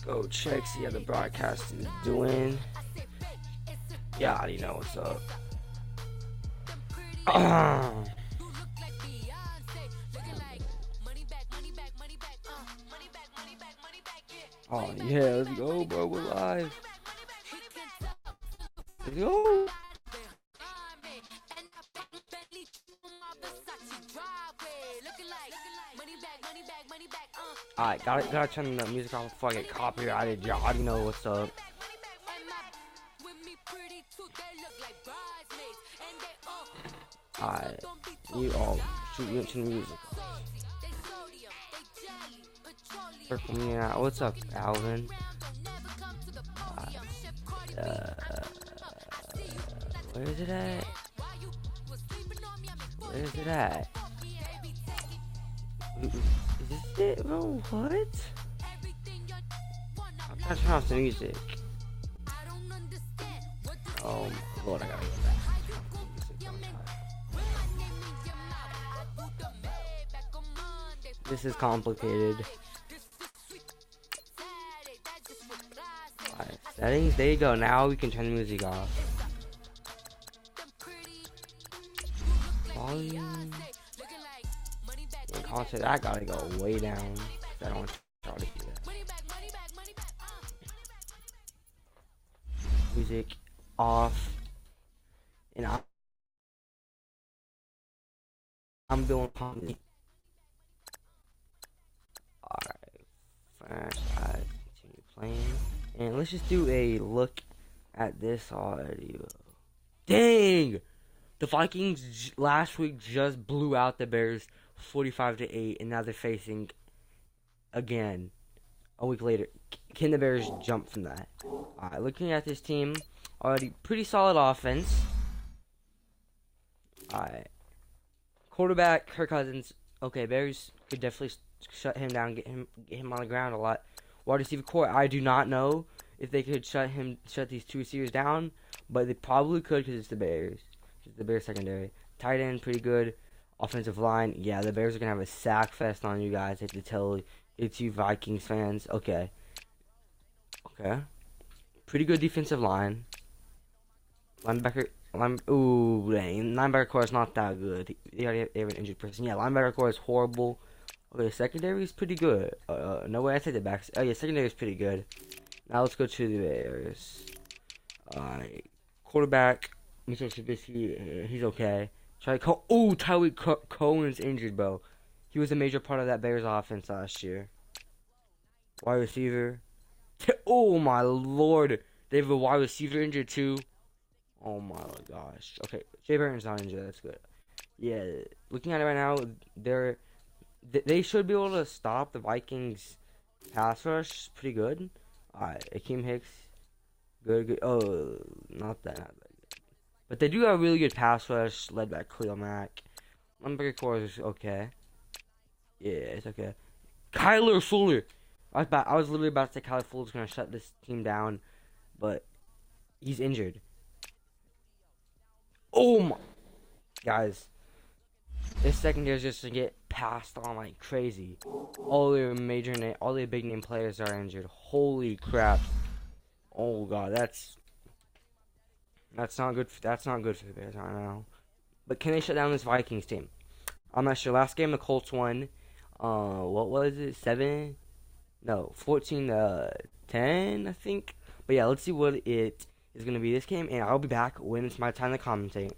go check, see how the broadcast is doing. Yeah, I already know what's up. Oh yeah, let's go, bro. We're live. Let's go. Alright, gotta turn the music off before I get copyrighted. You already know what's up. Alright, you all shoot you into the music. Yeah, what's up, Alvin? Where is it at? Where is it at? Is this it, bro? What? I'm trying to turn off the music. Oh my lord, I gotta go back. This is complicated. Alright, settings, there you go. Now we can turn the music off. Volume. In concert, I gotta go way down. I don't want y'all to hear that. Music off. And I'm doing comedy. Alright. First, I continue playing. And let's just do a look at this audio. Dang! The Vikings last week just blew out the Bears 45-8, and now they're facing again a week later. Can the Bears jump from that? Alright, looking at this team, already pretty solid offense. Alright. Quarterback, Kirk Cousins. Okay, Bears could definitely shut him down, get him on the ground a lot. Wide receiver core, I do not know if they could shut these two receivers down, but they probably could because it's the Bears. It's the Bears secondary. Tight end, pretty good. Offensive line, yeah, the Bears are gonna have a sack fest on you guys. I have to tell it's you Vikings fans. Okay. Pretty good defensive line. Linebacker, ooh, dang. Linebacker core is not that good. They already have an injured person. Yeah, linebacker core is horrible. Okay, secondary is pretty good. No way I take the backs. Oh yeah, secondary is pretty good. Now let's go to the Bears. Quarterback, Mr. Trubisky, he's okay. Tyreek Cohen's injured, bro. He was a major part of that Bears offense last year. Wide receiver. Oh my lord, they have a wide receiver injured too. Oh my gosh. Okay, Jay Burton's not injured. That's good. Yeah, looking at it right now, they should be able to stop the Vikings pass rush pretty good. Alright, Akeem Hicks. Good. Oh, not that good. But they do have a really good pass rush led by Khalil Mack. Linebacker core is okay. Yeah, it's okay. Kyler Fuller. I was literally about to say Kyler Fuller's going to shut this team down, but he's injured. Oh my. Guys. This secondary is just to get passed on like crazy. All the big name players are injured. Holy crap! Oh god, that's not good. That's not good for the Bears right now. But can they shut down this Vikings team? I'm not sure. Last game the Colts won. What was it? 14-10, I think. But yeah, let's see what it is gonna be this game, and I'll be back when it's my time to commentate.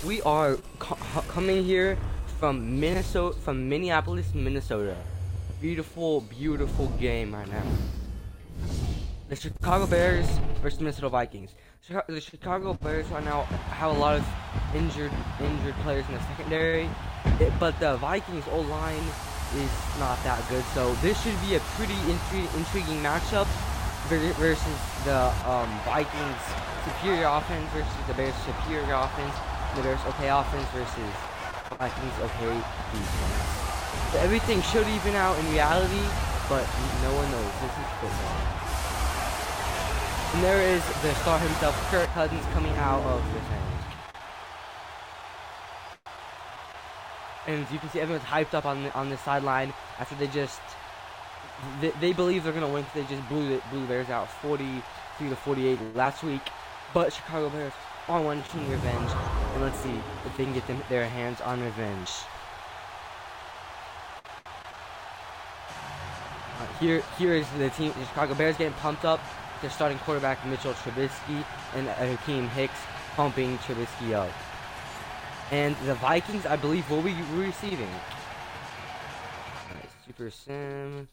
We are coming here from Minneapolis, Minnesota. Beautiful, beautiful game right now. The Chicago Bears versus Minnesota Vikings. The Chicago Bears right now have a lot of injured players in the secondary, but the Vikings O-line is not that good. So this should be a pretty intriguing matchup versus the Vikings superior offense versus the Bears superior offense. The Bears okay offense versus Vikings okay defense. So everything should even out in reality, but no one knows. This is football. And there is the star himself, Kirk Cousins, coming out of the tank. And as you can see, everyone's hyped up on the sideline after they believe they're gonna win because they just blew Bears out 43-48 last week. But Chicago Bears are wanting revenge, and let's see if they can get their hands on revenge. Here is the team. The Chicago Bears getting pumped up. Their starting quarterback Mitchell Trubisky and Hakeem Hicks pumping Trubisky up. And the Vikings, I believe, will be receiving. Nice. Super sim.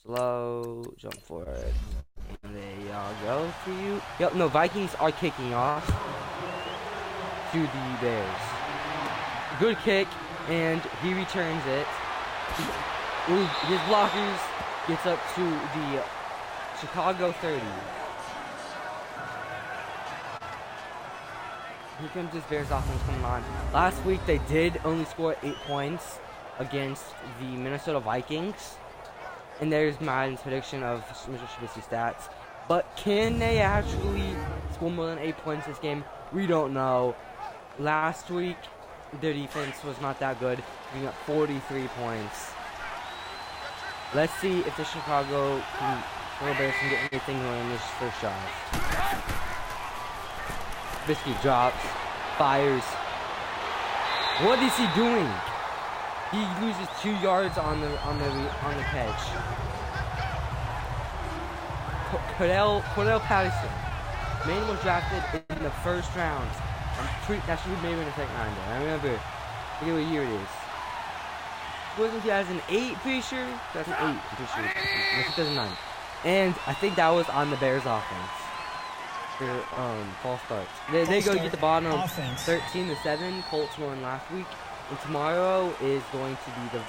Slow. Jump forward. And there y'all go for you. Yep, no, Vikings are kicking off to the Bears. Good kick, and he returns it. His blockers gets up to the Chicago 30. Here comes this Bears offense coming on. Last week they did only score 8 points against the Minnesota Vikings. And there's Madden's prediction of Mitchell Trubisky stats. But can they actually score more than 8 points this game? We don't know. Last week their defense was not that good, giving up 43 points. Let's see if the Chicago Bears can get anything going in this first drive. Trubisky drops, fires. What is he doing? He loses 2 yards on the catch. Cordell Patterson, man was drafted in the first round. That should be maybe in the second round. I remember. I forget what year it is. Wasn't 2008? Pretty sure. 2008. I'm pretty sure. No, 2009. And I think that was on the Bears offense. For false starts. They go get the bottom of 13-7. Colts won last week. And tomorrow is going to be the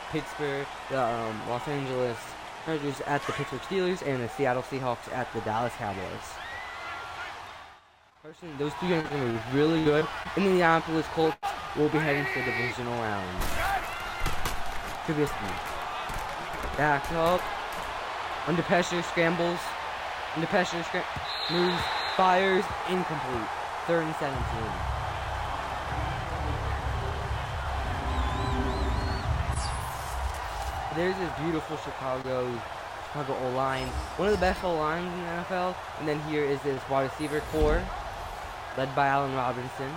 Los Angeles Chargers at the Pittsburgh Steelers and the Seattle Seahawks at the Dallas Cowboys. Personally, those 2 games are going to be really good. And the Indianapolis Colts will be heading for the divisional round. Trubisky. Back up. Under pressure, scrambles. Under pressure, moves, fires, incomplete. 3rd and 17. There's this beautiful Chicago O-line. One of the best O-lines in the NFL. And then here is this wide receiver core, led by Allen Robinson.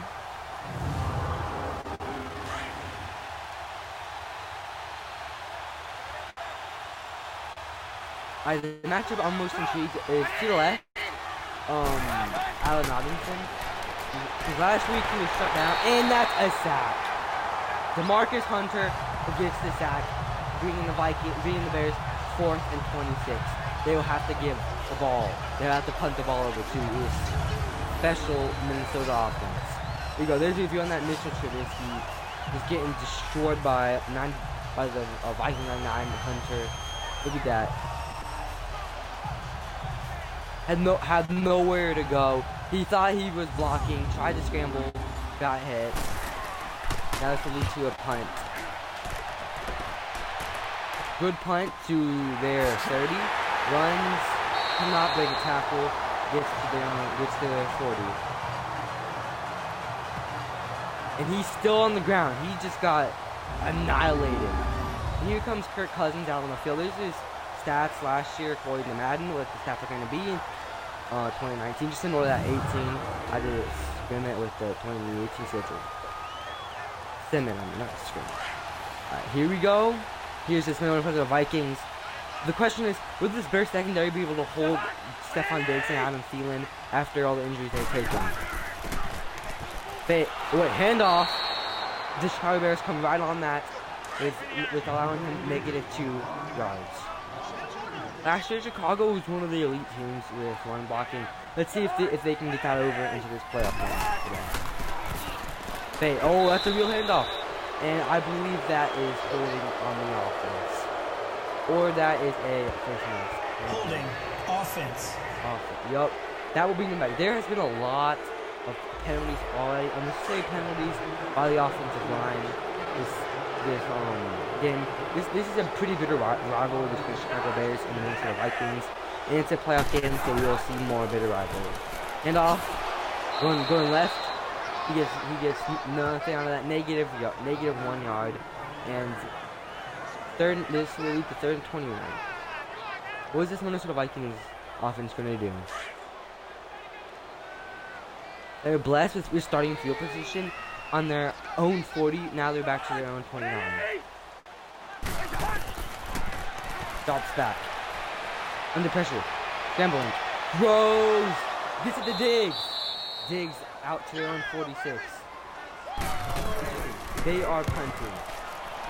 The matchup I'm most intrigued is to the left, Allen Robinson. Because last week he was shut down, and that's a sack. DeMarcus Hunter gets the sack, bringing the Bears 4th and 26. They will have to give the ball. They'll have to punt the ball over to this special Minnesota offense. There you go. There's a review on that Mitchell Trubisky. He's getting destroyed by the Vikings 9 Hunter. Look at that. Had nowhere to go. He thought he was blocking, tried to scramble, got hit. That was to lead to a punt. Good punt to their 30. Runs, cannot break a tackle, gets to their 40. And he's still on the ground. He just got annihilated. And here comes Kirk Cousins out on the field. There's his stats last year according to Madden, what the stats are going to be in 2019. Just ignore that 18. I did experiment with the 2018 schedule. Not scrimmage. Alright, here we go. Here's this man for the Vikings. The question is, will this Bears secondary be able to hold Stephon Diggs and Adam Thielen after all the injuries they've taken? Wait, handoff. The Chicago Bears come right on that with allowing him to make it at 2 yards. Last year, Chicago was one of the elite teams with run blocking. Let's see if they can get that over into this playoff game today. Oh, that's a real handoff. And I believe that is holding on the offense. Or that is a face mask. Holding offense. Yup. That will bring them back. There has been a lot of penalties already, unnecessary penalties by the offensive line this game. This is a pretty bitter rivalry between the Chicago Bears and the Minnesota Vikings. And it's a playoff game, so we will see more bitter rivalry. And off, going left. He gets nothing out of that. Negative 1 yard, and this will lead to 3rd and 21. What is this Minnesota Vikings offense going to do? They're blessed with starting field position on their own 40. Now they're back to their own 29. Drops back. Under pressure. Scrambling. Throws. Gets it to Diggs. Diggs out to their own 46. They are punting.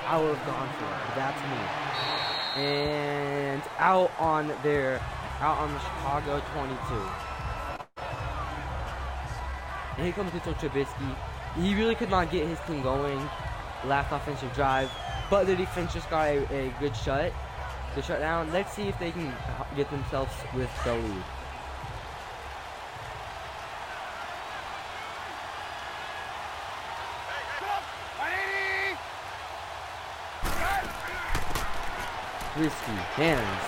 I would have gone for it. That's me. And out on the Chicago 22. And here comes Mitchell Trubisky. He really could not get his team going last offensive drive, but the defense just got a good shutdown. Let's see if they can get themselves with the lead. Risky hands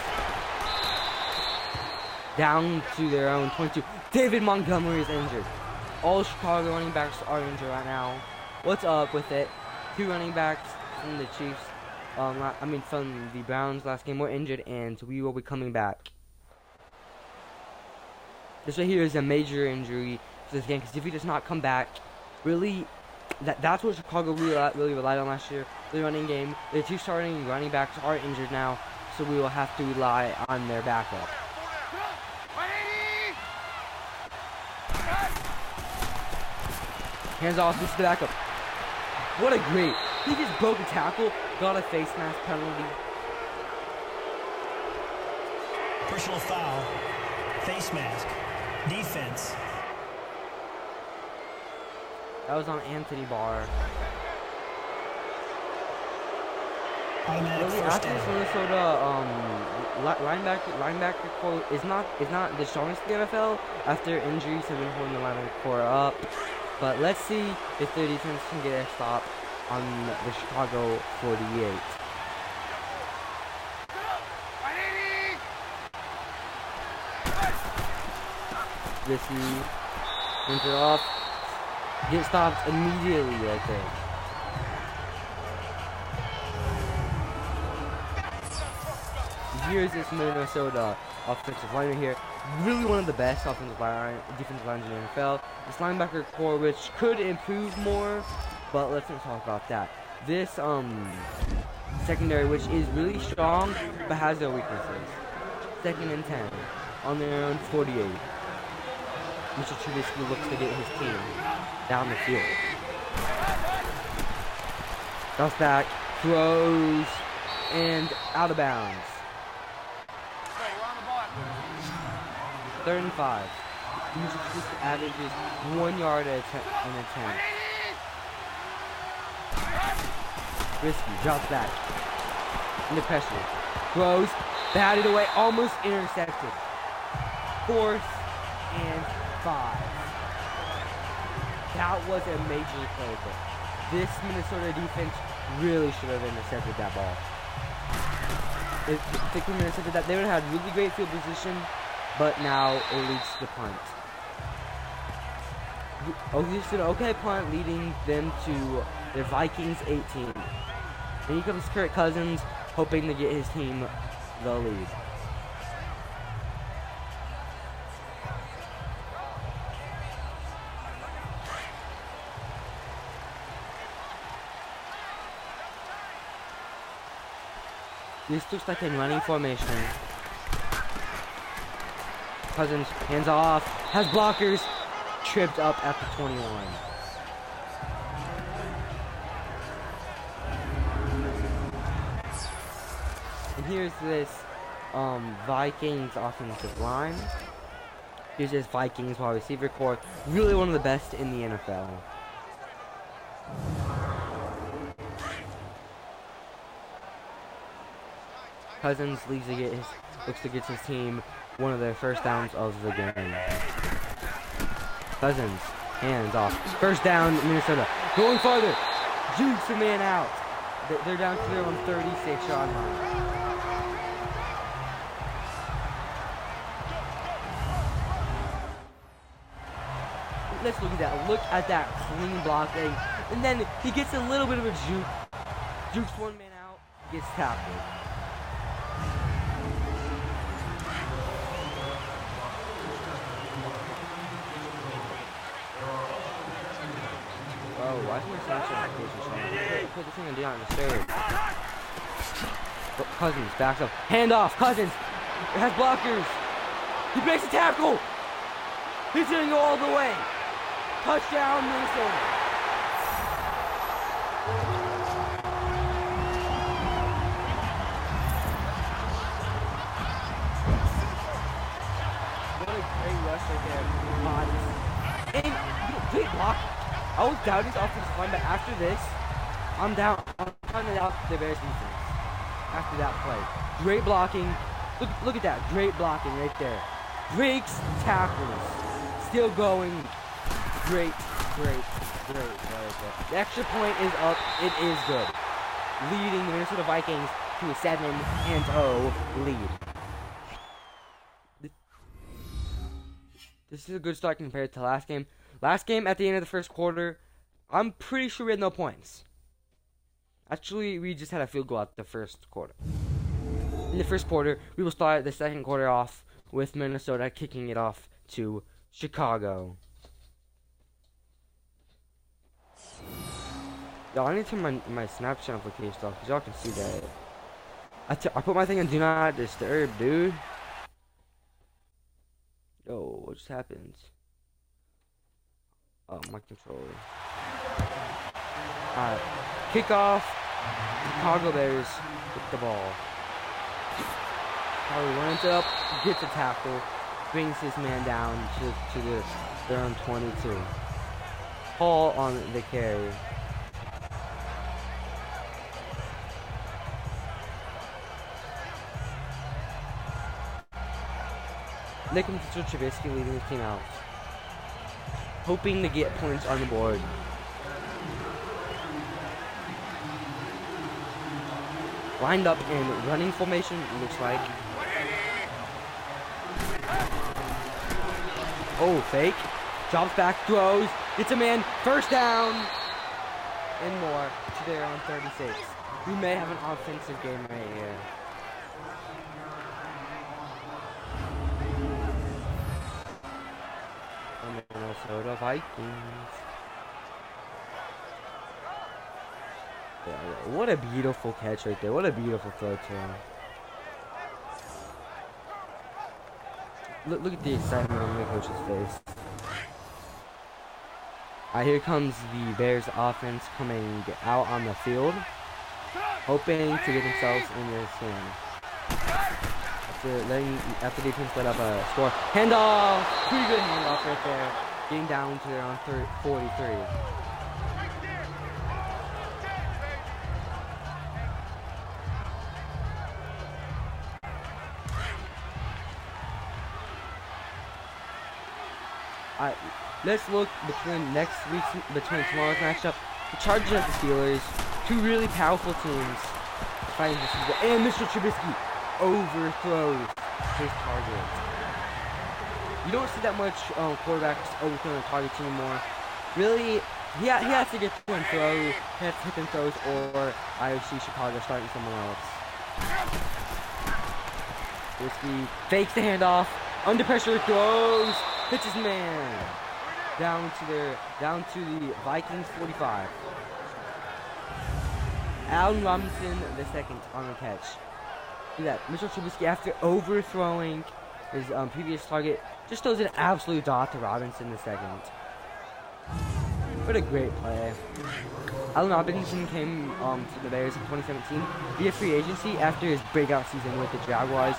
down to their own 22. David Montgomery is injured. All Chicago running backs are injured right now. What's up with it? 2 running backs from the Chiefs, from the Browns last game were injured, and we will be coming back. This right here is a major injury for this game, because if he does not come back, really, that's what Chicago really relied on last year. The running game. The 2 starting running backs are injured now, so we will have to rely on their backup. Hands off, this is the backup. What a great. He just broke a tackle, got a face mask penalty. Personal foul, face mask, defense. That was on Anthony Barr. Automatic Really, first after this Minnesota linebacker core is not the strongest in the NFL. After injuries have been holding the linebacker core up. But let's see if their defense can get a stop on the Chicago 48. Risky. Runs it off. Get stopped immediately right there. Here's this Minnesota offensive lineman here. Really one of the best defensive lines in the NFL. This linebacker core, which could improve more, but let's not talk about that. This secondary, which is really strong, but has their weaknesses. 2nd and 10 on their own 48. Mr. Trubisky looks to get his team down the field. Drops back, throws, and out of bounds. 3rd and 5. Just averages 1 yard an attempt. Risky drops back. Under pressure. Throws. Batted away. Almost intercepted. 4th and 5. That was a major play there. This Minnesota defense really should have intercepted that ball. If they could have intercepted that, they would have had really great field position. But now it leads to the punt. Oh, he's an okay punt, leading them to their Vikings 18. And here comes Kirk Cousins, hoping to get his team the lead. This looks like a running formation. Cousins, hands off, has blockers, tripped up at the 21. And here's this Vikings offensive line. Here's this Vikings wide receiver core, really one of the best in the NFL. Cousins looks to get his team one of their first downs of the game. Cousins, hands off. First down, Minnesota. Going farther. Jukes the man out. They're down to their own 36-yard line. Let's look at that. Look at that clean blocking. And then he gets a little bit of a juke. Jukes one man out. Gets tackled. Oh, why is my Snapchat notification showing? Put this thing on Do Not Disturb. Cousins backs up. Hand off. Cousins. It has blockers. He makes a tackle. He's gonna go all the way. Touchdown, Minnesota. What a great rush right there. And great block. I was doubting his offensive line, but after this, I'm counting out the Bears defense. After that play, great blocking. Look at that, great blocking right there. Breaks tackles, still going. Great. The extra point is up. It is good, leading the Minnesota Vikings to a 7-0 lead. This is a good start compared to last game. Last game, at the end of the first quarter, I'm pretty sure we had no points. Actually, we just had a field goal at the first quarter. In the first quarter, we will start the second quarter off with Minnesota kicking it off to Chicago. Y'all, I need to turn my Snapchat notifications off because y'all can see that. I put my thing on Do Not Disturb, dude. Yo, what just happened? Oh, my controller. Alright. Kickoff. Chicago Bears with the ball. Chicago runs up, gets a tackle, brings his man down to their own 22. Hall on the carry. Nick and Trubisky leading his team out, hoping to get points on the board. Lined up in running formation, it looks like. Oh, fake. Drops back, throws, gets a man, first down, and more to their own 36. We may have an offensive game right here. Minnesota Vikings. Yeah, what a beautiful catch right there. What a beautiful throw to him. Look at the excitement on the coach's face. Here comes the Bears offense coming out on the field, hoping to get themselves in this game. After defense let up a score. Handoff! Pretty good handoff right there. Getting down to their own 43. Alright, let's look between tomorrow's matchup. The Chargers and the Steelers, two really powerful teams fighting this season. And Mr. Trubisky overthrows his target. You don't see that much quarterbacks overthrowing targets anymore. Really, he has to get to and throw. He has to hit and throws, or I see Chicago starting someone else. Trubisky fakes the handoff. Under pressure, throws. Hits his man. Down to the Vikings 45. Allen Robinson the second on the catch. Look at that. Mr. Trubisky, after overthrowing his previous target, just throws an absolute dot to Robinson the second. What a great play. Allen Robinson came to the Bears in 2017 via free agency after his breakout season with the Jaguars,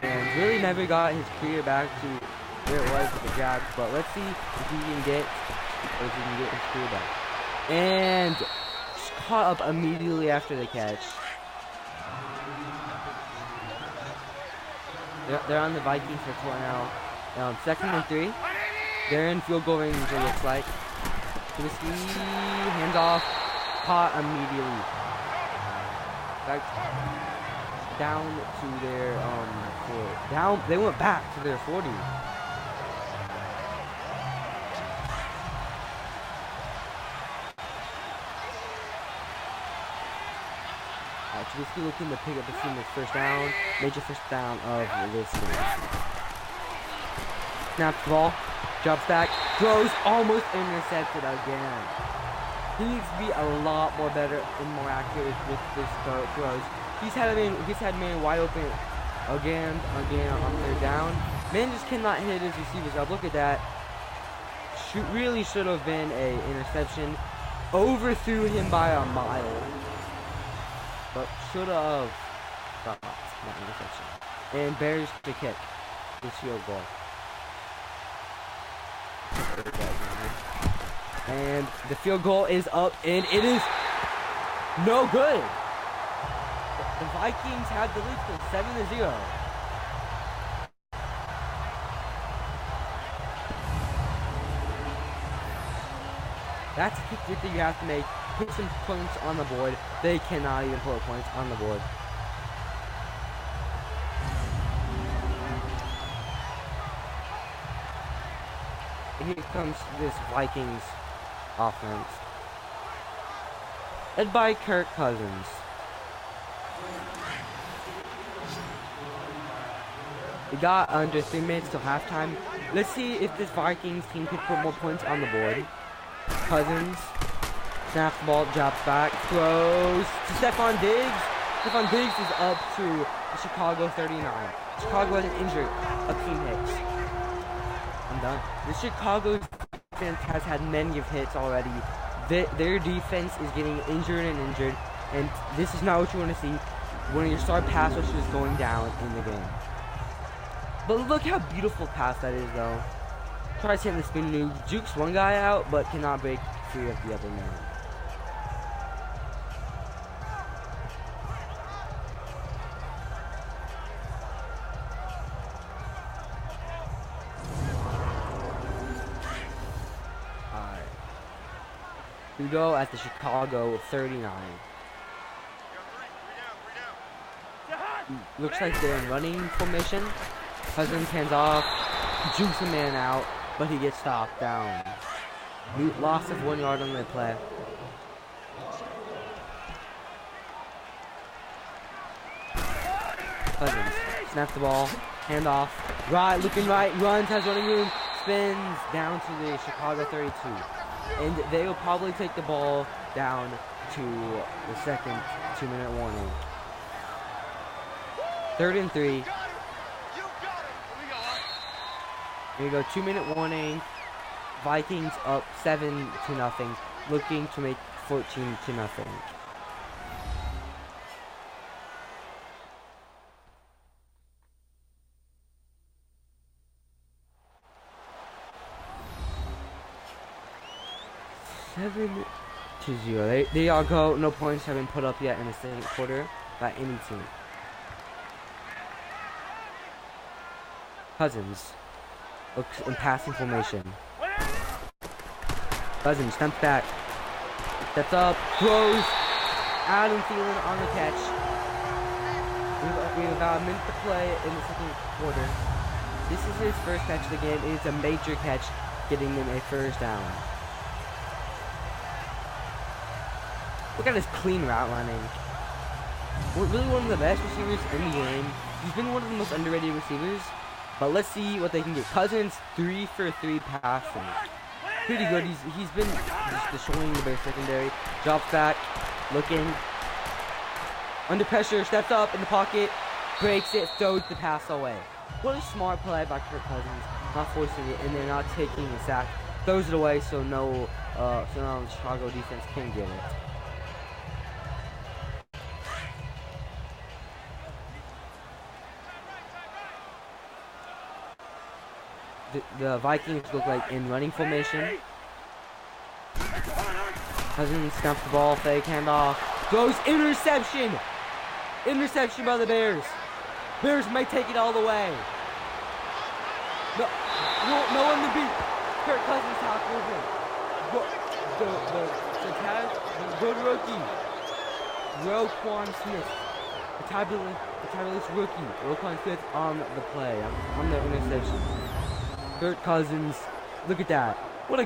and really never got his career back to where it was with the Jags. But let's see if he can get his career back. And just caught up immediately after the catch. They're on the Vikings for 4 now. 2nd and 3. They're in field goal range, it looks like. Trubisky, hands off, caught immediately. Back down to their they went back to their 40. Trubisky looking to pick up the team's first down, major first down of this game. Snaps the ball, drops back, throws, almost intercepted again. He needs to be a lot more better and more accurate with this throws. He's had man wide open again on 3rd down. Man just cannot hit his receivers up. Look at that. Really should have been a interception. Overthrew him by a mile. But should have stopped that interception. And Bears to kick this field goal. And the field goal is up, and it is no good. The Vikings have the lead still 7-0. That's a kick that you have to make. Put some points on the board. They cannot even put points on the board. And here comes this Vikings offense, led by Kirk Cousins. We got under 3 minutes till halftime. Let's see if this Vikings team can put more points on the board. Cousins snaps the ball, drops back, throws to Stephon Diggs. Stephon Diggs is up to the Chicago 39. Chicago has an injury. Akeem Hicks. I'm done. The Chicago defense has had many of hits already. Their defense is getting injured, and this is not what you want to see when your star pass rusher is going down in the game. But look how beautiful pass that is, though. Tries hitting the spin move, jukes one guy out, but cannot break free of the other man. We go at the Chicago 39. Looks like they're in running formation. Cousins hands off, jukes a man out, but he gets stopped down. Loss of 1 yard on the play. Cousins snaps the ball, hand off, looking right, runs, has running room, spins down to the Chicago 32. And they will probably take the ball down to the second 2-minute warning. 3rd and 3. Here we go, 2-minute warning. Vikings up 7-0, looking to make 14-0. Seven to 0. They all go. No points have been put up yet in the second quarter by any team. Cousins looks in passing formation. Cousins steps back, steps up, throws. Adam Thielen on the catch. We have about a minute to play in the second quarter. This is his first catch of the game. It is a major catch, getting him a first down. Look at his clean route running. Really one of the best receivers in the game. He's been one of the most underrated receivers. But let's see what they can get. Cousins 3 for 3 passing. Pretty good. He's been just destroying the Bears secondary. Drops back, looking under pressure, steps up in the pocket, breaks it, throws the pass away. What a smart play by Kirk Cousins, not forcing it, and they're not taking a sack. Throws it away so no Chicago defense can get it. The Vikings look like in running formation. Cousins snaps the ball, fake handoff, throws interception! Interception by the Bears. Bears may take it all the way. No one to beat. Kirk Cousins tackles him. The good rookie, Roquan Smith. The tabulous rookie, Roquan Smith on the play, on the interception. Kirk Cousins, look at that. What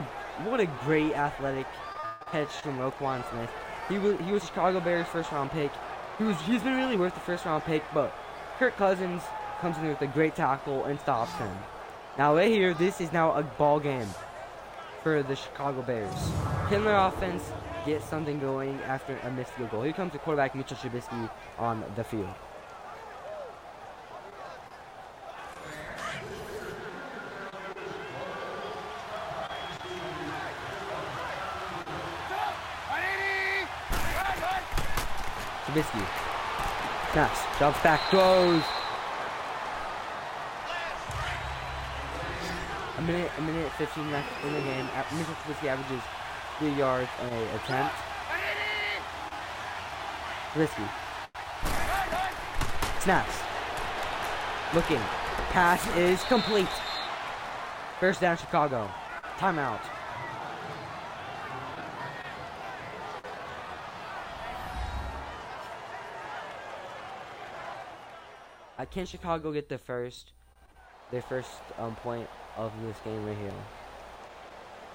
a great athletic catch from Roquan Smith. He was Chicago Bears first round pick. He's been really worth the first round pick, but Kirk Cousins comes in with a great tackle and stops him. Now right here, this is now a ball game for the Chicago Bears. Can their offense get something going after a missed field goal? Here comes the quarterback, Mitchell Trubisky, on the field. Trubisky snaps, drops back, throws. A minute 15 left in the game. Mitchell Trubisky averages 3 yards a attempt. Trubisky snaps, looking, pass is complete. First down, Chicago. Timeout. Can Chicago get their first point of this game right here?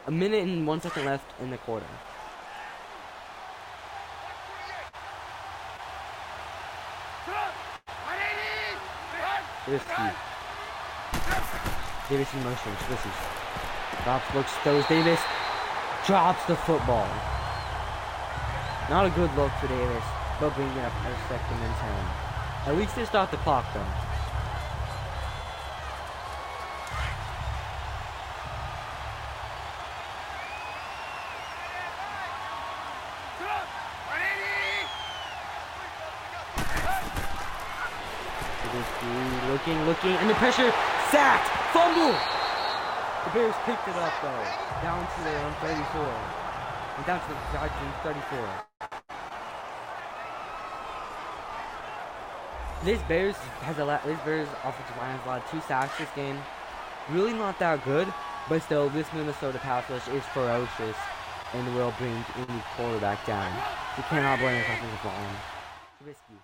A minute and 1 second left in the quarter. Davis in motion. Drops, looks, throws. Davis drops the football. Not a good look for Davis, but bringing up a 2nd and 10. At least they start the clock though. Looking, and the pressure, sacked, fumble! The Bears picked it up though, down to their own 34, and down to the Vikings 34. This Bears offensive line has allowed 2 sacks this game. Really not that good, but still, this Minnesota pass rush is ferocious and will bring any quarterback down. You cannot blame this offensive line. Trubisky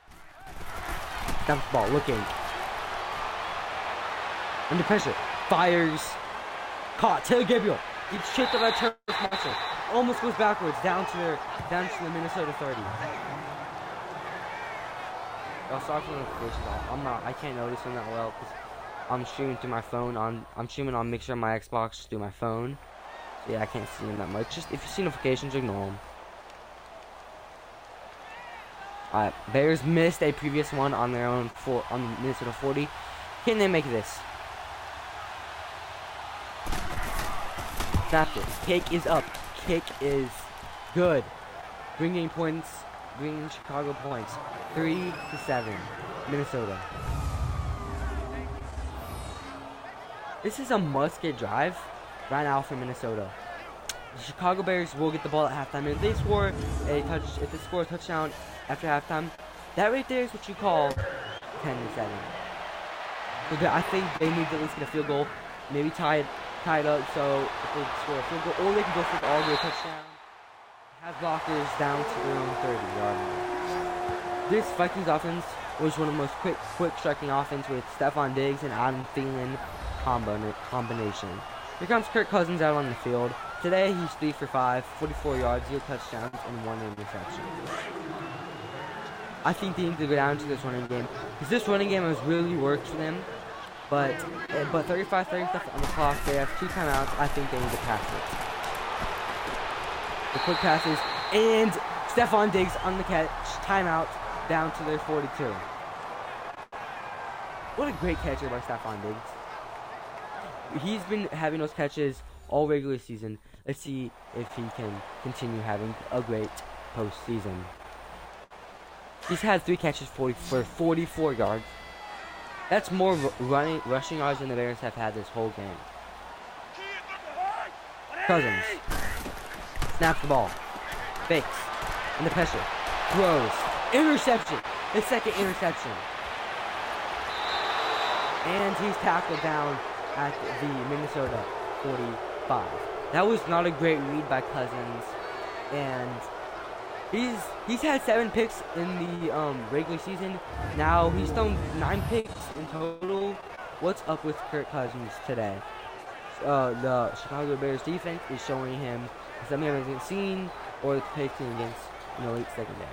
dumps the ball, looking. Under pressure, fires, caught. Taylor Gabriel gets chipped up by Terrence Marshall. Almost goes backwards down to the Minnesota 30. I'll start from the notifications. I can't notice them that well because I'm streaming through my phone. I'm streaming on Mixer on my Xbox through my phone. So yeah, I can't see them that much. Just if you see notifications, ignore them. Alright, Bears missed a previous one on their own on Minnesota 40. Can they make this? Snapped it. Kick is up. Kick is good. Bringing points. Bringing Chicago points. 3-7. Minnesota. This is a must-get drive right now for Minnesota. The Chicago Bears will get the ball at halftime. If they score a touchdown after halftime, that right there is what you call 10-7. So I think they need to at least get a field goal, maybe tie it up. So if they score a field goal, or they can go for it all the way touchdown. Have blockers down to their own 30-yard line. This Vikings offense was one of the most quick striking offense with Stephon Diggs and Adam Thielen combination. Here comes Kirk Cousins out on the field. Today he's 3 for 5, 44 yards, 0 touchdowns, and 1 interception. I think they need to go down to this running game because this running game has really worked for them. But 35 left on the clock. They have 2 timeouts. I think they need to pass it. The quick passes, and Stephon Diggs on the catch, timeout, down to their 42. What a great catcher by Stephon Diggs. He's been having those catches all regular season. Let's see if he can continue having a great postseason. He's had 3 catches for 44 yards. That's more rushing yards than the Bears have had this whole game. Cousins snaps the ball, fakes, under pressure, throws, interception, his 2nd interception. And he's tackled down at the Minnesota 45. That was not a great read by Cousins. And he's had 7 picks in the regular season. Now he's thrown 9 picks in total. What's up with Kirk Cousins today? The Chicago Bears defense is showing him something he hasn't seen or facing against in the late secondary.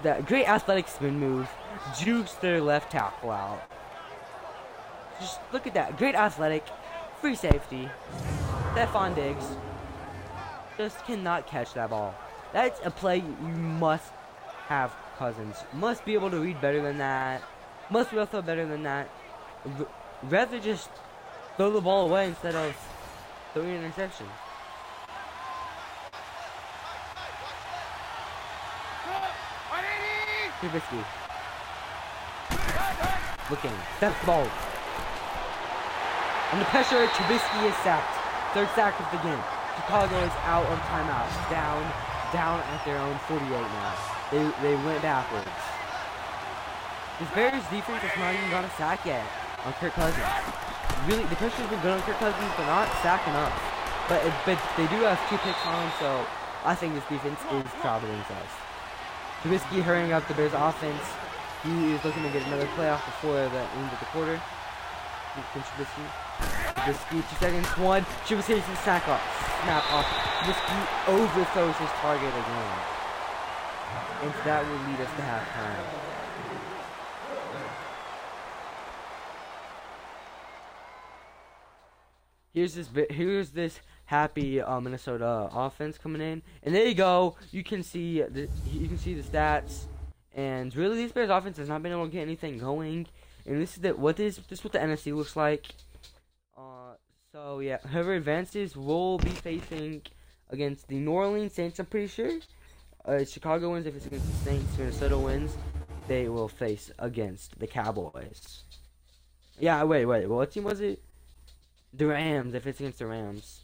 That great athletic spin move jukes their left tackle out. Just look at that. Great athletic, free safety. Stephon Diggs just cannot catch that ball. That's a play you must have Cousins. Must be able to read better than that. Must be able to throw better than that. Rather just throw the ball away instead of throwing an interception. Trubisky. Looking. Steps the ball. Under pressure, Trubisky is sacked. 3rd sack of the game. Chicago is out on timeout. Down at their own 48 now. They went backwards. This Bears defense has not even got a sack yet on Kirk Cousins. Really, the pressure's been good on Kirk Cousins, but not sacking up. But they do have 2 picks on him, so I think this defense is proud of themselves. Trubisky hurrying up the Bears offense. He is looking to get another playoff before the end of the quarter. Trubisky, 2 seconds, 1. Trubisky takes the snap off. Trubisky overthrows his target again. And that will lead us to halftime. Here's this happy Minnesota offense coming in, and there you go. You can see the stats, and really these Bears offense has not been able to get anything going. And this is what the NFC looks like. So yeah, whoever advances will be facing against the New Orleans Saints. I'm pretty sure. Chicago wins if it's against the Saints. Minnesota wins, they will face against the Cowboys. Yeah, wait. What team was it? The Rams, if it's against the Rams.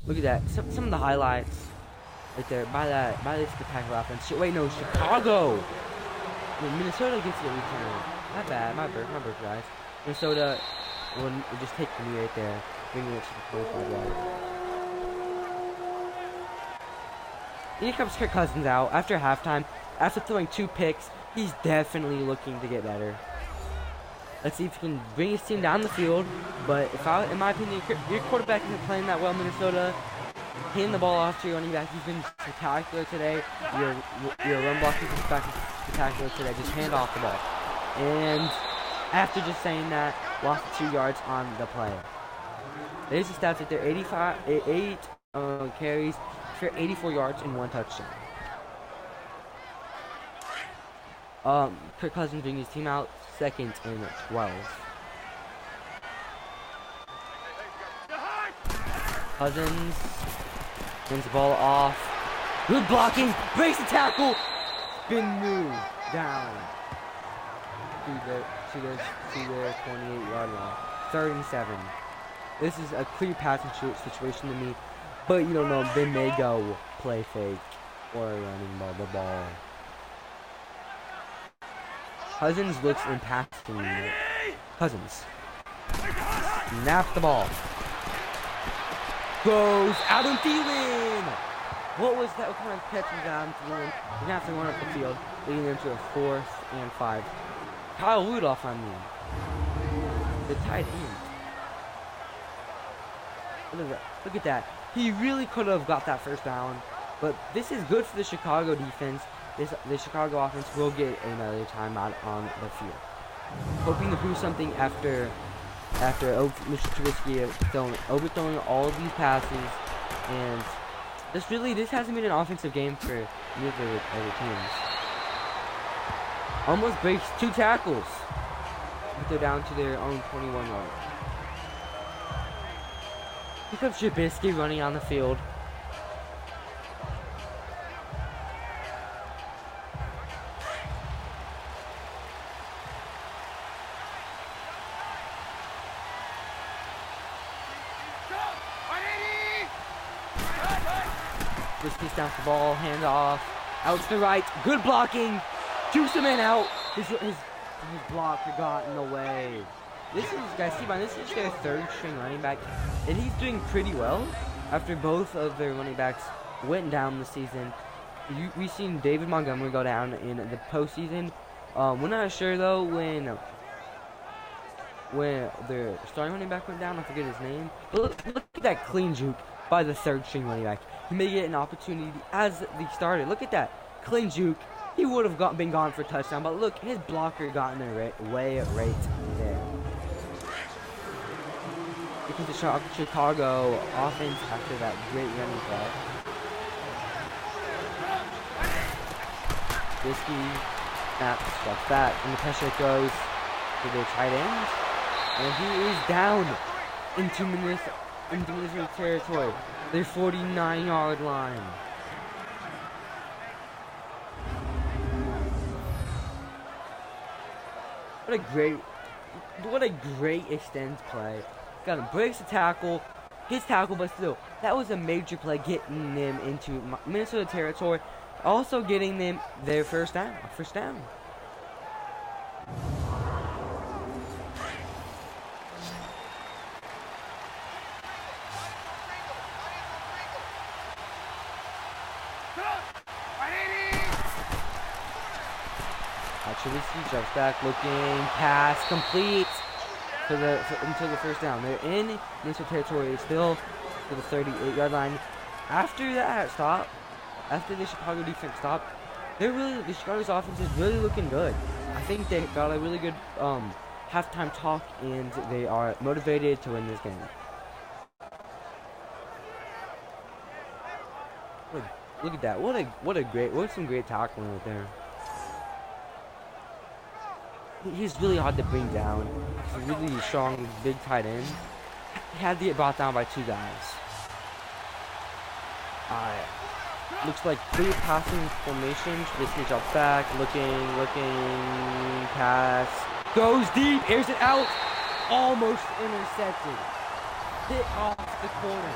Look at that. Some of the highlights right there by this spectacular offense. Wait, no, Chicago. Minnesota gets the return. My bad, my bird, guys. Minnesota will just take the knee right there, bringing it to the 45 yard. Here comes Kirk Cousins out after halftime. After throwing 2 picks, he's definitely looking to get better. Let's see if he can bring his team down the field. But in my opinion, your quarterback isn't playing that well, Minnesota. Handing the ball off to your running back. He's been spectacular today. Your run block is spectacular today. Just hand off the ball. And after just saying that, lost 2 yards on the play. There's the stats right there. 8 carries for 84 yards and 1 touchdown. Kirk Cousins bringing his team out. 2nd and 12. Cousins wins the ball off. Good blocking. Breaks the tackle. Been moved down to the 28-yard line. 3rd and 7. This is a clear passing situation to me, but you don't know. They may go play fake or running the ball. Cousins looks in passing unit. Cousins snaps the ball. Goes Adam Thielen. What was that? What kind of catch was Adam Thielen? We're gonna have to run up the field, leading them to a 4th and 5. Kyle Rudolph, I mean, the tight end. Look at that. He really could have got that 1st down, but this is good for the Chicago defense. The Chicago offense will get another timeout on the field. Hoping to prove something after Mr. Trubisky overthrowing all of these passes, and this hasn't been an offensive game for neither of the teams. Almost breaks 2 tackles, but they're down to their own 21 yard. Here comes Trubisky running on the field. Trubisky snaps the ball, hand off. Out to the right. Good blocking. Juice the man out. His blocker got in the way. This is, guys, keep on. This is their third string running back, and he's doing pretty well after both of their running backs went down this season. We've seen David Montgomery go down in the postseason. We're not sure though when their starting running back went down. I forget his name. But look at that clean juke by the third string running back. He may get an opportunity as the starter. Look at that clean juke. He would have been gone for a touchdown, but look, his blocker got in the way right there. Because the Chicago offense after that great running play. Risky snap, steps back, and the pressure goes to the tight end, and he is down into Minnesota territory. Their 49-yard line. What a great extends play. Got him, breaks the tackle, his tackle, but still, that was a major play getting them into Minnesota territory. Also getting them their first down. Trubisky jumps back, looking, pass, complete until the first down. They're in Minnesota territory still to the 38-yard line. After that stop, after the Chicago defense stopped, the Chicago's offense is really looking good. I think they got a really good halftime talk, and they are motivated to win this game. Look at that! What some great tackling right there. He's really hard to bring down. He's a really strong, big tight end. He had to get brought down by two guys. Looks like three passing formations. Trubisky drops back, looking, pass. Goes deep, airs it out. Almost intercepted. Hit off the corner.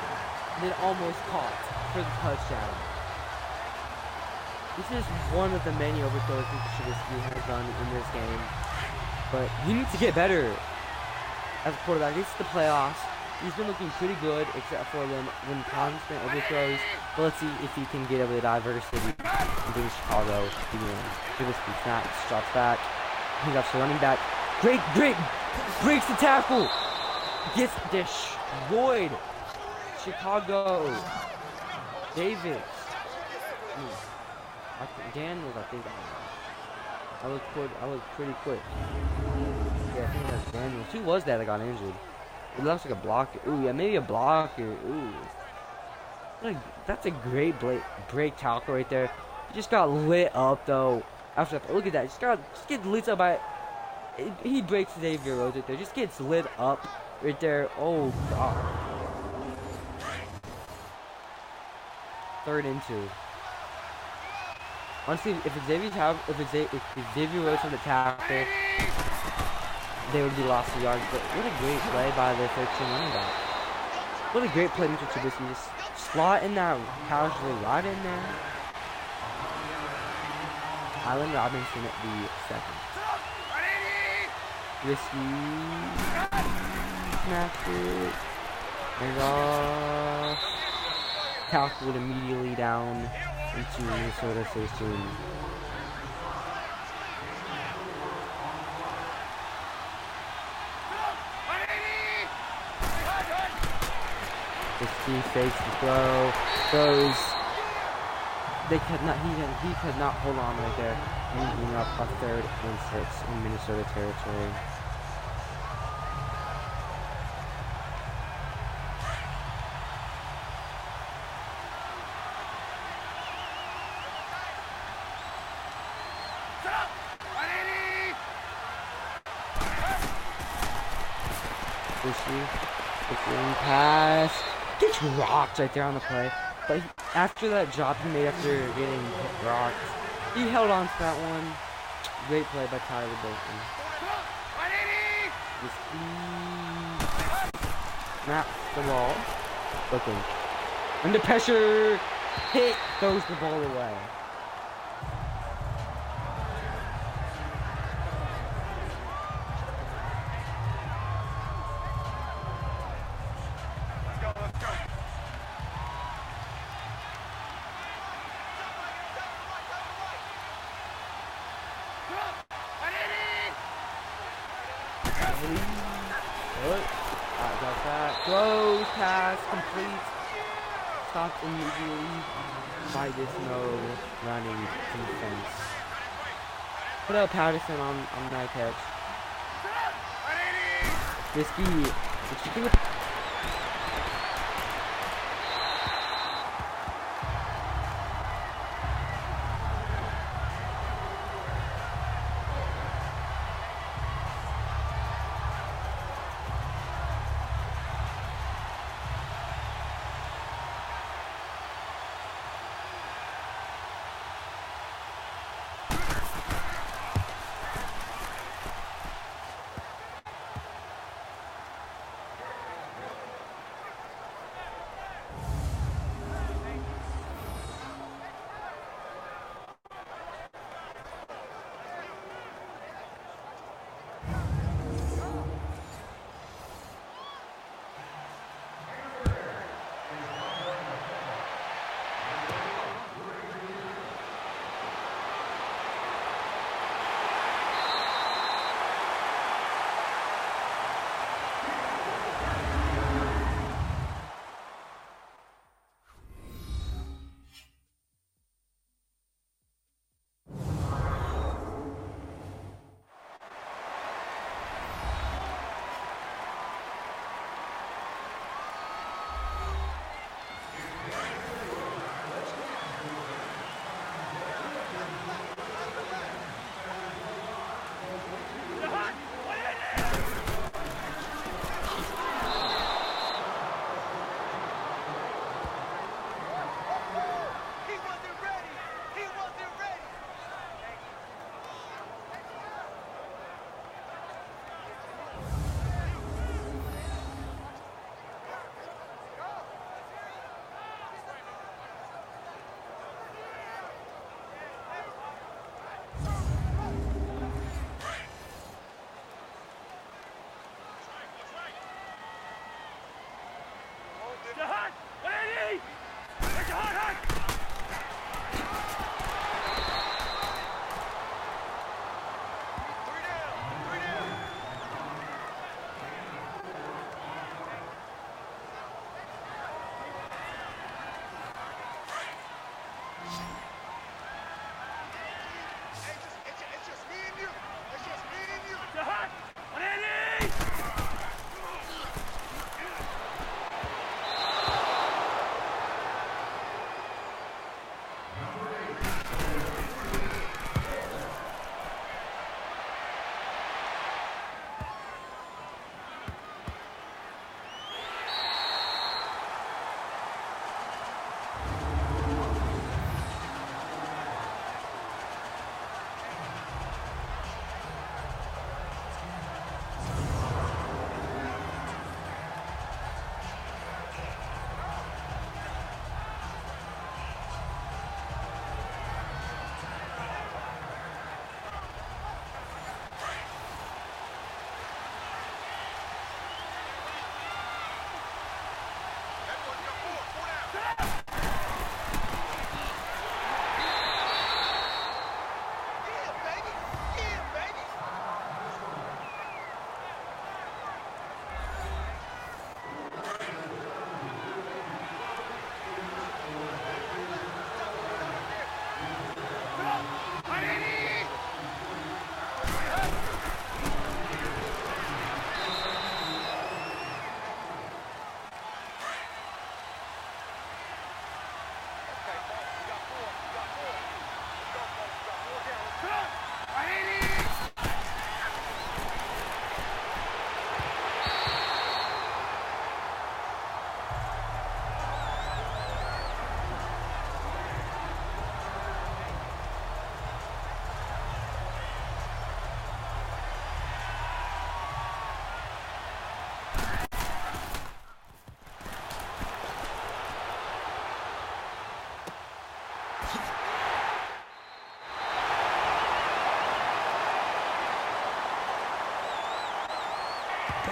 Then almost caught for the touchdown. This is one of the many overthrows that Trubisky has done in this game. But he needs to get better as a quarterback. It's the playoffs. He's been looking pretty good, except for when constant overthrows. But let's see if he can get over the diversity and bring Chicago to the win. Trubisky snaps, drops back. He's up to running back. Great, breaks the tackle. Gets destroyed. Chicago. Davis. Daniels, I think. I look pretty quick. Yeah, I think that's Daniels. Who was that got injured? It looks like a blocker. Ooh, yeah, maybe a blocker. Ooh. That's a great break tackle right there. He just got lit up, though. After that, look at that. Just gets lit up by... He breaks Xavier Rhodes right there. Just gets lit up right there. Oh, God. 3rd and 2. Honestly, if Xavier Rhodes had the tackle, they would be lost to yards. But what a great play by the 13 running back. What a great play, Mr. Trubisky. Just slot in that casually right in there. Allen Robinson at the second. Trubisky snapped it. And off. Tackled immediately down into Minnesota 13. He fakes the throw, throws. He could not hold on right there, ending up a 3rd and 6 in Minnesota territory. Pass. Gets rocked right there on the play. But after that drop he made after getting rocked, he held on to that one. Great play by Tyler Bolton. Snaps the ball. Looking. Under pressure. Hit. Throws the ball away. Throws, pass, complete. Stopped immediately by this no running defense. Put up Patterson on that catch. Risky.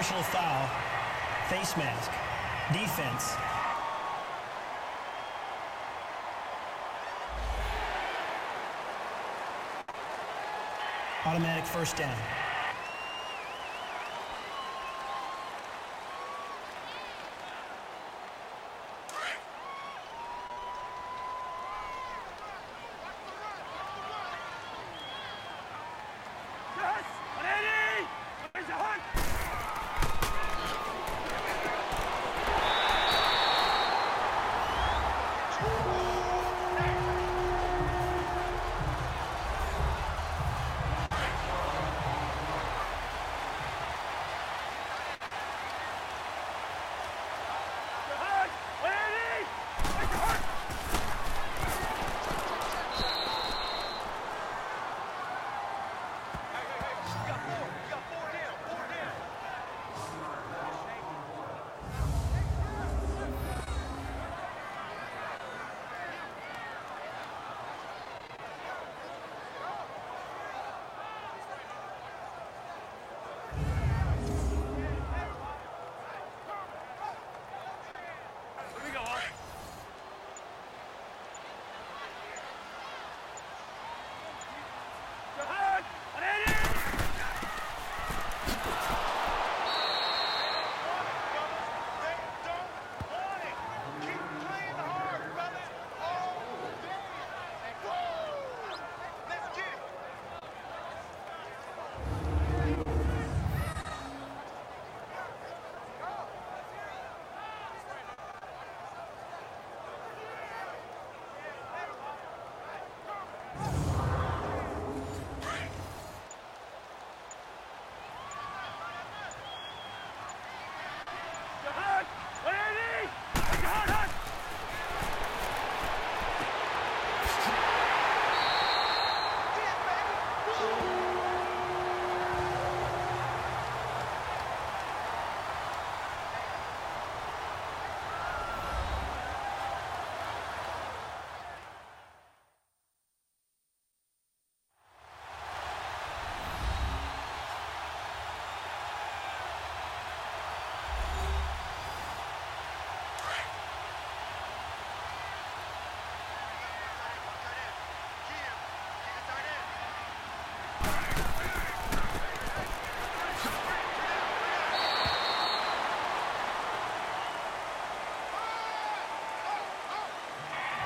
Personal foul. Face mask. Defense. Automatic first down.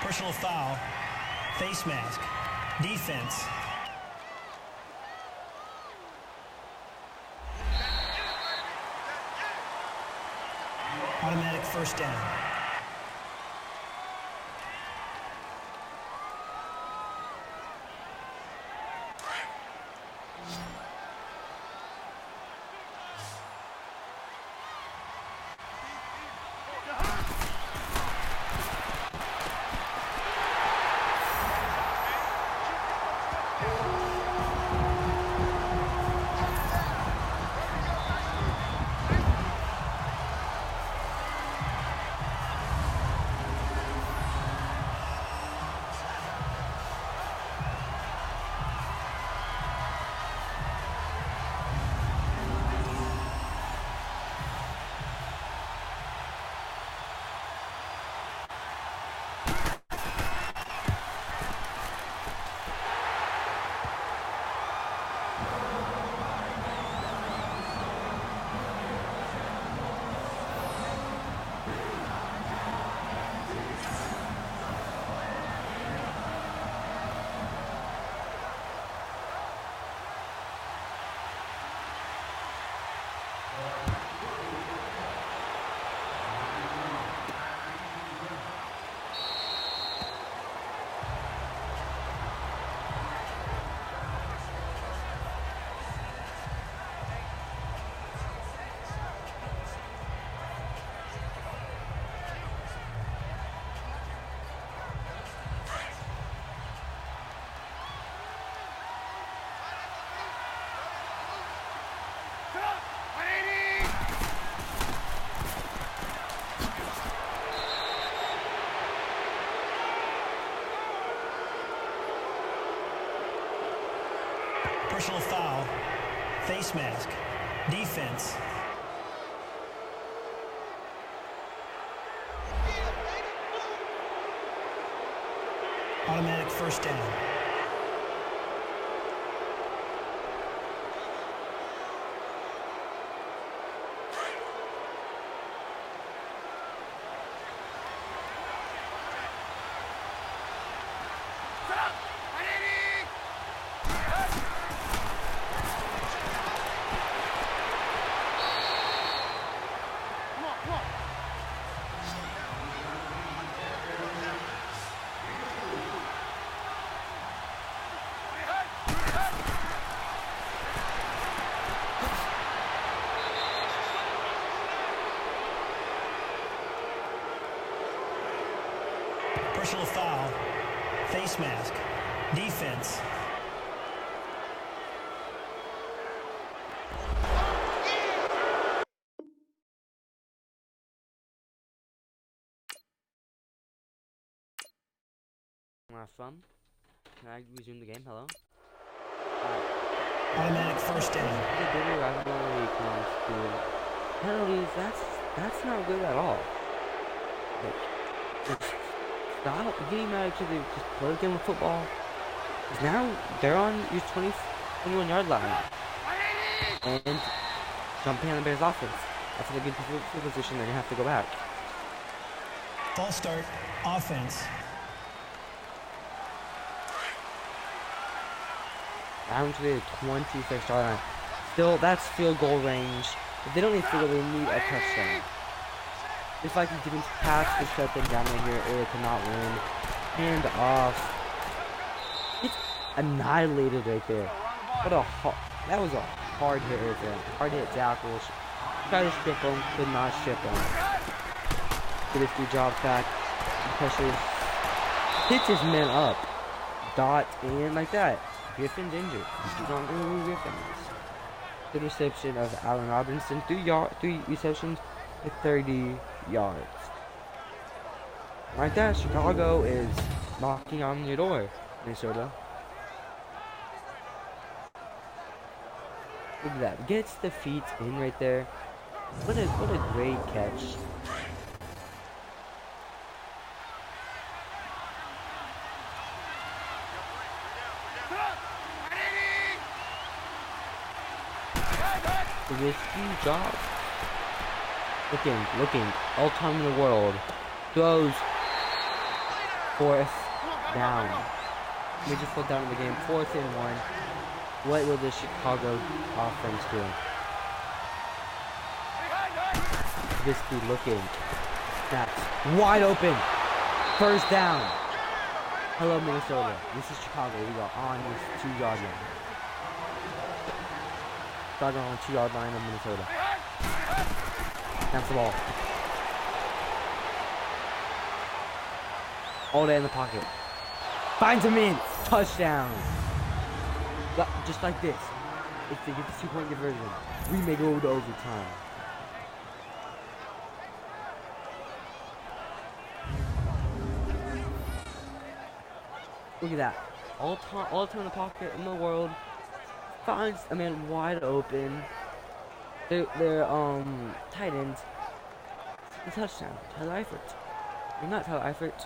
Personal foul. Face mask. Defense. Automatic first down. Personal foul. Face mask. Defense. Automatic first down. Personal foul. Face mask. Defense. Have fun. Can I resume the game? Hello? Automatic first down. The bigger rivalry comes to penalties. That's not good at all. Like, just stop getting mad to just play a game of football. 'Cause now they're on your 21 yard line and jumping on the Bears offense. That's in a good field position. They're gonna have to go back. False start. Offense. Down to the 26 yard line. Still, that's field goal range. If they don't need field goal, they need a touchdown. This Vikings defense pass to shut them down right here, or they cannot win. Hand off. It's annihilated right there. That was a hard hit right there. Hard hit tackle. Tried to strip him, could not strip him. Get his 3 drops back. Pressure. Hits his man up. Dot and like that. Griffin's injured. He's not going to lose Griffins. The reception of Allen Robinson. 3 receptions for 30 yards. Like that, Chicago is knocking on your door, Minnesota. Look at that. Gets the feet in right there. What a great catch. Risky job. Looking, all time in the world. Throws. Fourth down. We just put down in the game. 4th and 1. What will the Chicago offense do? This be looking. That's wide open. First down. Hello, Minnesota. This is Chicago. We are on this 2-yard line. Starting on the 2-yard line of Minnesota. That's the ball. All day in the pocket. Finds him in. Touchdown. Just like this. If they get the 2-point conversion, we may go to overtime. Look at that. All time in the pocket in the world. Finds a man wide open. Their tight ends. The touchdown. Tyler Eifert. You're not Tyler Eifert.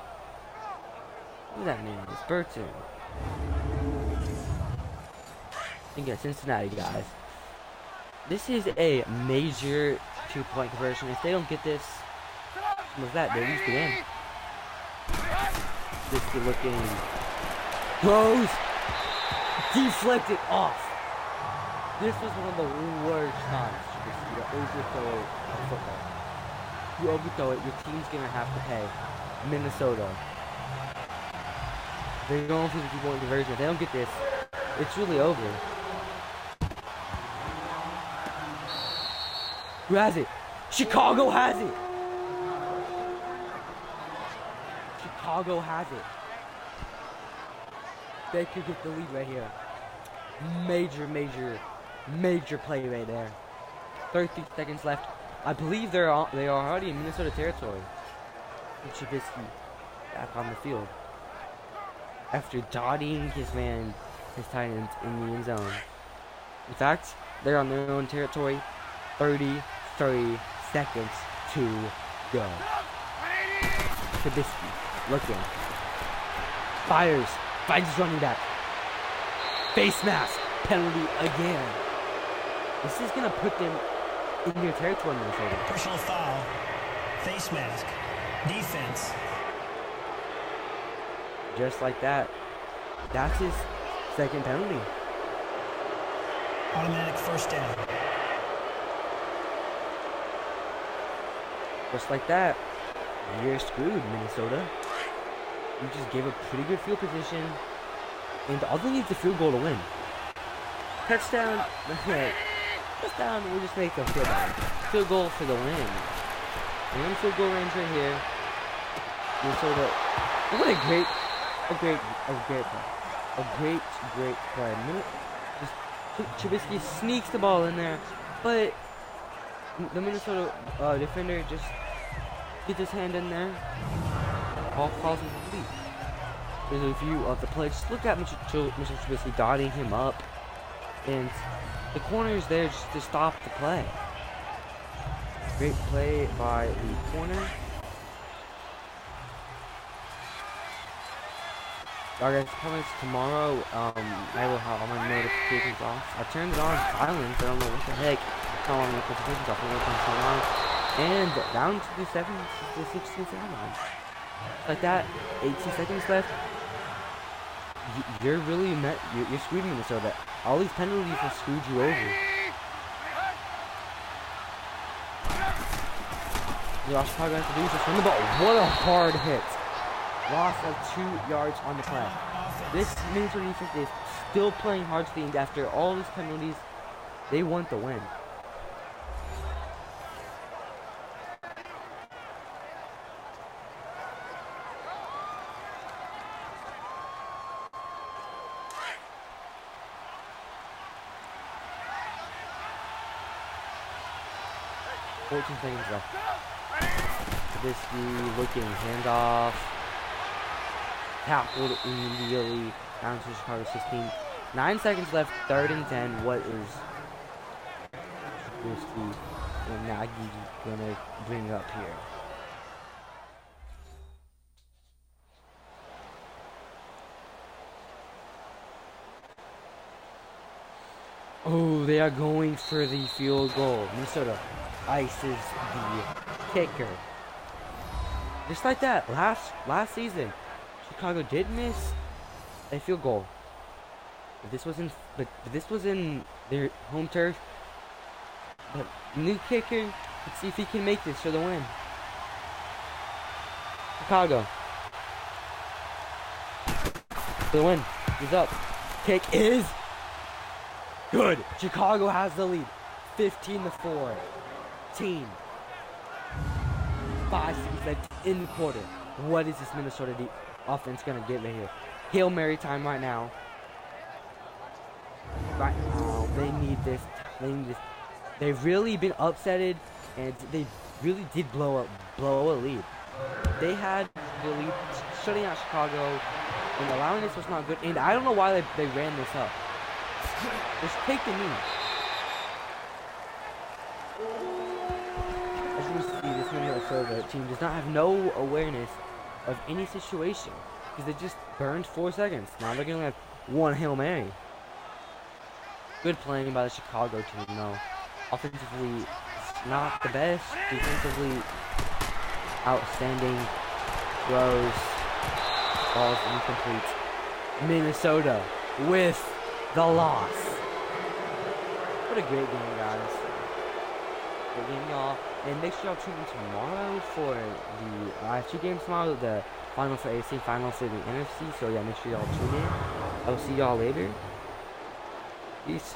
What is that name? It's Burton. You get Cincinnati, guys. This is a major 2-point conversion. If they don't get this, what's that? They lose the game. This is looking close. Deflected off. This was one of the worst times to overthrow a football. You overthrow it, your team's gonna have to pay. Minnesota. They're going for the 2-point conversion. If they don't get this, it's really over. Who has it? Chicago has it! Chicago has it. They could get the lead right here. Major play right there. 30 seconds left. I believe they are already in Minnesota territory. And Trubisky back on the field. After dotting his tight ends in the end zone. In fact, they're on their own territory. 33 seconds to go. Trubisky looking. Fires. Finds his running back. Face mask. Penalty again. This is going to put them in their territory, Minnesota. Personal foul. Face mask. Defense. Just like that. That's his second penalty. Automatic first down. Just like that. You're screwed, Minnesota. You just gave a pretty good field position. And all they need is a field goal to win. Touchdown. Touchdown, we'll just make a field goal. Field goal for the win. And field goal range right here. Minnesota. What a great play. Trubisky sneaks the ball in there, but the Minnesota defender just gets his hand in there. Ball falls incomplete. There's a view of the play. Just look at Mr. Trubisky dotting him up, and the corner is there just to stop the play. Great play by the corner. Alright guys, comments tomorrow, I will have all my notifications off. I turned it on silent, I don't know what the heck. How long my notifications off, I'm working so long. And down to the 16 second line. Like that, 18 seconds left. You're really you're screwed, Minnesota. All these penalties have screwed you over. All Chicago has to do is just run the ball. What a hard hit. Loss of 2 yards on the play. This Minnesota defense is still playing hard to the end after all these penalties. They want the win. Seconds left. Trubisky looking, handoff. Tackled immediately down to Chicago 16. 9 seconds left, 3rd and 10. What is Trubisky and Nagy gonna bring up here? Oh, they are going for the field goal. Minnesota ices the kicker. Just like that, last season, Chicago did miss a field goal. But this was in their home turf. But new kicker, let's see if he can make this for the win. Chicago. For the win. He's up. Kick is good. Chicago has the lead. 15-4. Team. 5 seconds left in the quarter. What is this Minnesota offense gonna get right here? Hail Mary time right now. Right now, they need this. They've really been upsetted, and they really did blow a lead. They had the lead, shutting out Chicago, and allowing this was not good. And I don't know why they ran this up. Just take the knee. As you can see, this Minnesota team does not have no awareness of any situation because they just burned 4 seconds. Now they're gonna have one Hail Mary. Good playing by the Chicago team, though. Offensively, not the best. Defensively, outstanding. Throws. Balls incomplete. Minnesota with the loss. What a great game, guys. Great game, y'all. And make sure y'all tune in tomorrow for the I have 2 games tomorrow. The final for AFC, final for the NFC. So yeah, make sure y'all tune in. I will see y'all later. Peace.